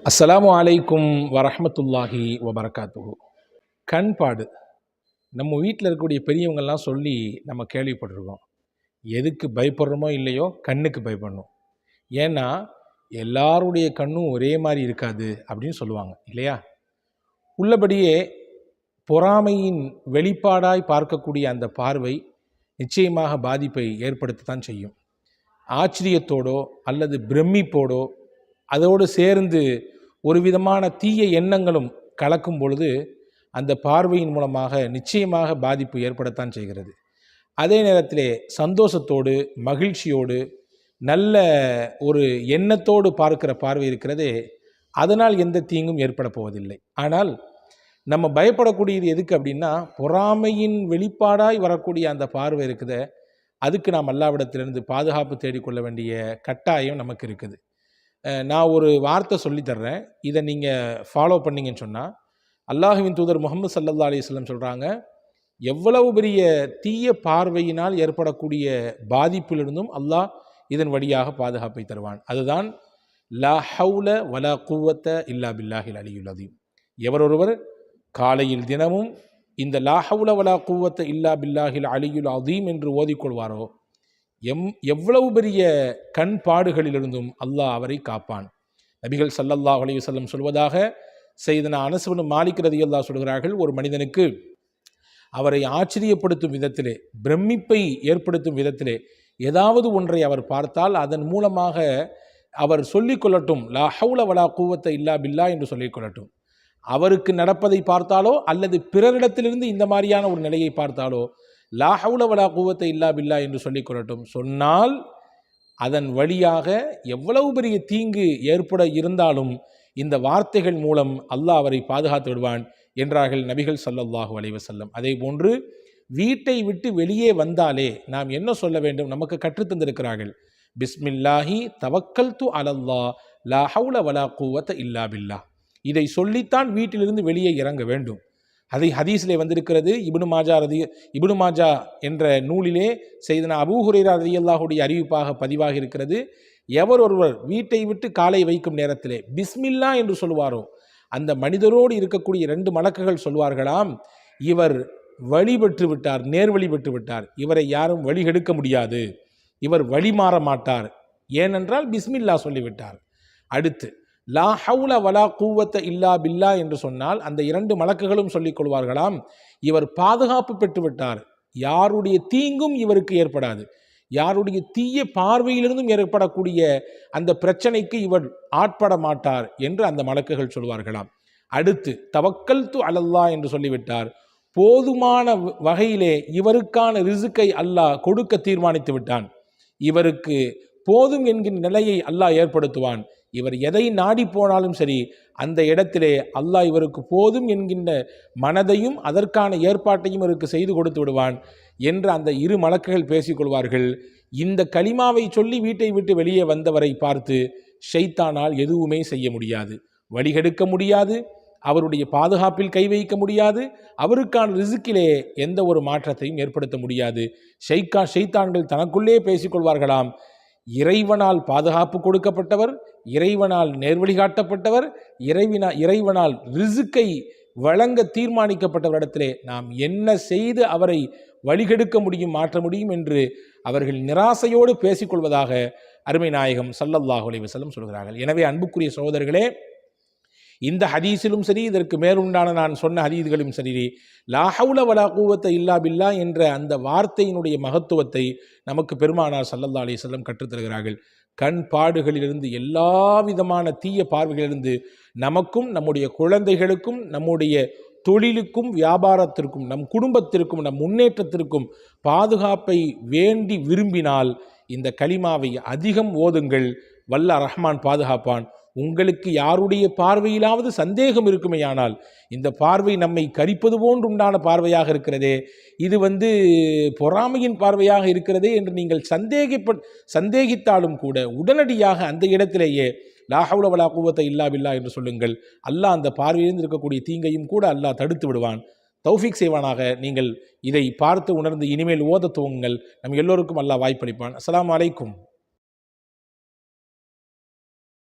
அஸ்ஸலாமு அலைக்கும் வரஹ்மத்துல்லாஹி வபரகாத்துஹு. கண்பாடு நம்ம வீட்டில் இருக்கக்கூடிய பெரியவங்கள்லாம் சொல்லி நம்ம கேள்விப்பட்டிருக்கோம். எதுக்கு பயப்படுறோமோ இல்லையோ கண்ணுக்கு பயப்படணும். ஏன்னா எல்லாருடைய கண்ணும் ஒரே மாதிரி இருக்காது அப்படின்னு சொல்லுவாங்க இல்லையா? உள்ளபடியே பொறாமையின் வெளிப்பாடாய் பார்க்கக்கூடிய அந்த பார்வை நிச்சயமாக பாதிப்பை ஏற்படுத்தத்தான் செய்யும். ஆச்சரியத்தோடோ அல்லது பிரமிப்போடோ அதோடு சேர்ந்து ஒரு விதமான தீய எண்ணங்களும் கலக்கும் பொழுது அந்த பார்வையின் மூலமாக நிச்சயமாக பாதிப்பு ஏற்படத்தான் செய்கிறது. அதே நேரத்திலே சந்தோஷத்தோடு மகிழ்ச்சியோடு நல்ல ஒரு எண்ணத்தோடு பார்க்கிற பார்வை இருக்கிறதே, அதனால் எந்த தீங்கும் ஏற்பட போவதில்லை. ஆனால் நம்ம பயப்படக்கூடியது எதுக்கு அப்படின்னா, பொறாமையின் வெளிப்பாடாய் வரக்கூடிய அந்த பார்வை இருக்குதே, அதுக்கு நாம் அல்லாஹ்விடத்திலிருந்து பாதுகாப்பு தேடிக்கொள்ள வேண்டிய கட்டாயம் நமக்கு இருக்குது. நான் ஒரு வார்த்தை சொல்லித்தர்றேன், இதை நீங்கள் ஃபாலோ பண்ணிங்கன்னு சொன்னால், அல்லாஹுவின் தூதர் முஹம்மது ஸல்லல்லாஹு அலைஹி வஸல்லம் சொல்கிறாங்க, எவ்வளவு பெரிய தீய பார்வையினால் ஏற்படக்கூடிய பாதிப்பிலிருந்தும் அல்லாஹ் இதன் வழியாக பாதுகாப்பை தருவான். அதுதான் லா ஹவுல வலா குவத்த இல்லா பில்லாஹில் அலியுல் அதீம். எவரொருவர் காலையில் தினமும் இந்த லா ஹவுல வலா குவத்த இல்லா பில்லாஹில் அலியுல் அதீம் என்று ஓதிக்கொள்வாரோ, எவ்வளவு பெரிய கண் பாடுகளிலிருந்தும் அல்லாஹ் அவரை காப்பான். நபிகள் ஸல்லல்லாஹு அலைஹி வஸல்லம் சொல்வதாக சையதுனா அனஸ் இப்னு மாலிக் ரலியல்லாஹு சொல்கிறார்கள், ஒரு மனிதனுக்கு அவரை ஆச்சரியப்படுத்தும் விதத்திலே, பிரமிப்பை ஏற்படுத்தும் விதத்திலே ஏதாவது ஒன்றை அவர் பார்த்தால் அதன் மூலமாக அவர் சொல்லிக்கொள்ளட்டும், லா ஹவுல வலா குவத்த இல்லா பில்லா என்று சொல்லிக்கொள்ளட்டும். அவருக்கு நடப்பதை பார்த்தாலோ அல்லது பிறரிடத்திலிருந்து இந்த மாதிரியான ஒரு நிலையை பார்த்தாலோ லா ஹவுல வலா குவத்த இல்லா பில்லா என்று சொல்லிக்கொள்ளட்டும். சொன்னால் அதன் வழியாக எவ்வளவு பெரிய தீங்கு ஏற்பட இருந்தாலும் இந்த வார்த்தைகள் மூலம் அல்லாஹ் அவரை பாதுகாத்து விடுவான் என்றார்கள் நபிகள் ஸல்லல்லாஹு அலைஹி வஸல்லம். அதே போன்று வீட்டை விட்டு வெளியே வந்தாலே நாம் என்ன சொல்ல வேண்டும், நமக்கு கற்றுத்தந்திருக்கிறார்கள். பிஸ்மில்லாஹி தவக்கல்து அலல்லாஹ் லா ஹவுல வலா குவத்த இல்லா பில்லா. இதை சொல்லித்தான் வீட்டிலிருந்து வெளியே இறங்க வேண்டும். அதை ஹதீஸிலே வந்திருக்கிறது. இப்னு மாஜா என்ற நூலிலே செய்தனா அபூ ஹுரைரா ரலியல்லாஹுடைய அறிவிப்பாக பதிவாக இருக்கிறது. எவர் ஒருவர் வீட்டை விட்டு காலை வைக்கும் நேரத்திலே பிஸ்மில்லா என்று சொல்வாரோ, அந்த மனிதரோடு இருக்கக்கூடிய 2 மலக்குகள் சொல்வார்களாம், இவர் வழி பெற்று விட்டார், நேர்வழி பெற்று விட்டார், இவரை யாரும் வழிகெடுக்க முடியாது, இவர் வழி மாற மாட்டார், ஏனென்றால் பிஸ்மில்லா சொல்லிவிட்டார். அடுத்து லா ஹவுல வலா குவத்த இல்லா பில்லா என்று சொன்னால் அந்த 2 மலக்குகளும் சொல்லிக் கொள்வார்களாம், இவர் பாதுகாப்பு பெற்றுவிட்டார், யாருடைய தீங்கும் இவருக்கு ஏற்படாது, யாருடைய தீய பார்வையிலிருந்தும் ஏற்படக்கூடிய அந்த பிரச்சனைக்கு இவர் ஆட்பட மாட்டார் என்று அந்த மலக்குகள் சொல்வார்களாம். அடுத்து தவக்கல்து அலல்லாஹ் என்று சொல்லிவிட்டார், போதுமான வகையிலே இவருக்கான ரிசுக்கை அல்லாஹ் கொடுக்க தீர்மானித்து விட்டான், இவருக்கு போதும் என்கின்ற நிலையை அல்லாஹ் ஏற்படுத்துவான், இவர் எதை நாடி போனாலும் சரி அந்த இடத்திலே அல்லாஹ் இவருக்கு போதும் என்கின்ற மனதையும் அதற்கான ஏற்பாட்டையும் இவருக்கு செய்து கொடுத்து விடுவான் என்று அந்த 2 மலக்குகள் பேசிக்கொள்வார்கள். இந்த கலிமாவை சொல்லி வீட்டை விட்டு வெளியே வந்தவரை பார்த்து ஷைத்தானால் எதுவுமே செய்ய முடியாது, வழிகெடுக்க முடியாது, அவருடைய பாதுகாப்பில் கை வைக்க முடியாது, அவருக்கான ரிசுக்கிலே எந்த ஒரு மாற்றத்தையும் ஏற்படுத்த முடியாது. ஷைத்தான்கள் தனக்குள்ளே பேசிக்கொள்வார்களாம், இறைவனால் பாதுகாப்பு கொடுக்கப்பட்டவர், இறைவனால் நேர்வழி காட்டப்பட்டவர், இறைவனால் ரிசுக்கை வழங்க தீர்மானிக்கப்பட்டவரிடத்திலே நாம் என்ன செய்து அவரை வழிகெடுக்க முடியும், மாற்ற முடியும் என்று அவர்கள் நிராசையோடு பேசிக்கொள்வதாக அருமை நாயகம் ஸல்லல்லாஹு அலைஹி வஸல்லம் சொல்கிறார்கள். எனவே அன்புக்குரிய சகோதரர்களே, இந்த ஹதீஸிலும் சரி, இதற்கு மேலுண்டான நான் சொன்ன ஹதீஸ்களும் சரி, லா ஹவுல வலா குவத்த இல்லா பில்லா என்ற அந்த வார்த்தையினுடைய மகத்துவத்தை நமக்கு பெருமானார் ஸல்லல்லாஹு அலைஹி வஸல்லம் கற்றுத்தருகிறார்கள். கண் பாடுகளிலிருந்து, எல்லா விதமான தீய பார்வைகளிலிருந்து நமக்கும் நம்முடைய குழந்தைகளுக்கும் நம்முடைய தொழிலுக்கும் வியாபாரத்திற்கும் நம் குடும்பத்திற்கும் நம் முன்னேற்றத்திற்கும் பாதுகாப்பை வேண்டி விரும்பினால் இந்த கலிமாவை அதிகம் ஓதுங்கள், வல்ல ரஹ்மான் பாதுகாப்பான். உங்களுக்கு யாருடைய பார்வையிலாவது சந்தேகம் இருக்குமேயானால், இந்த பார்வை நம்மை கரிப்பது போன்று உண்டான பார்வையாக இருக்கிறதே, இது பொறாமையின் பார்வையாக இருக்கிறதே என்று நீங்கள் சந்தேகித்தாலும் கூட உடனடியாக அந்த இடத்திலேயே லா ஹவுல வலா குவத்த இல்லா பில்லா என்று சொல்லுங்கள். அல்லாஹ் அந்த பார்வையிலிருந்து இருக்கக்கூடிய தீங்கையும் கூட அல்லாஹ் தடுத்து விடுவான். தௌஃபீக் செய்வானாக. நீங்கள் இதை பார்த்து உணர்ந்து இனிமேல் ஓத துவங்குங்கள். நம் எல்லோருக்கும் அல்லாஹ் வாய்ப்பளிப்பான். அஸ்ஸலாமு அலைக்கும்.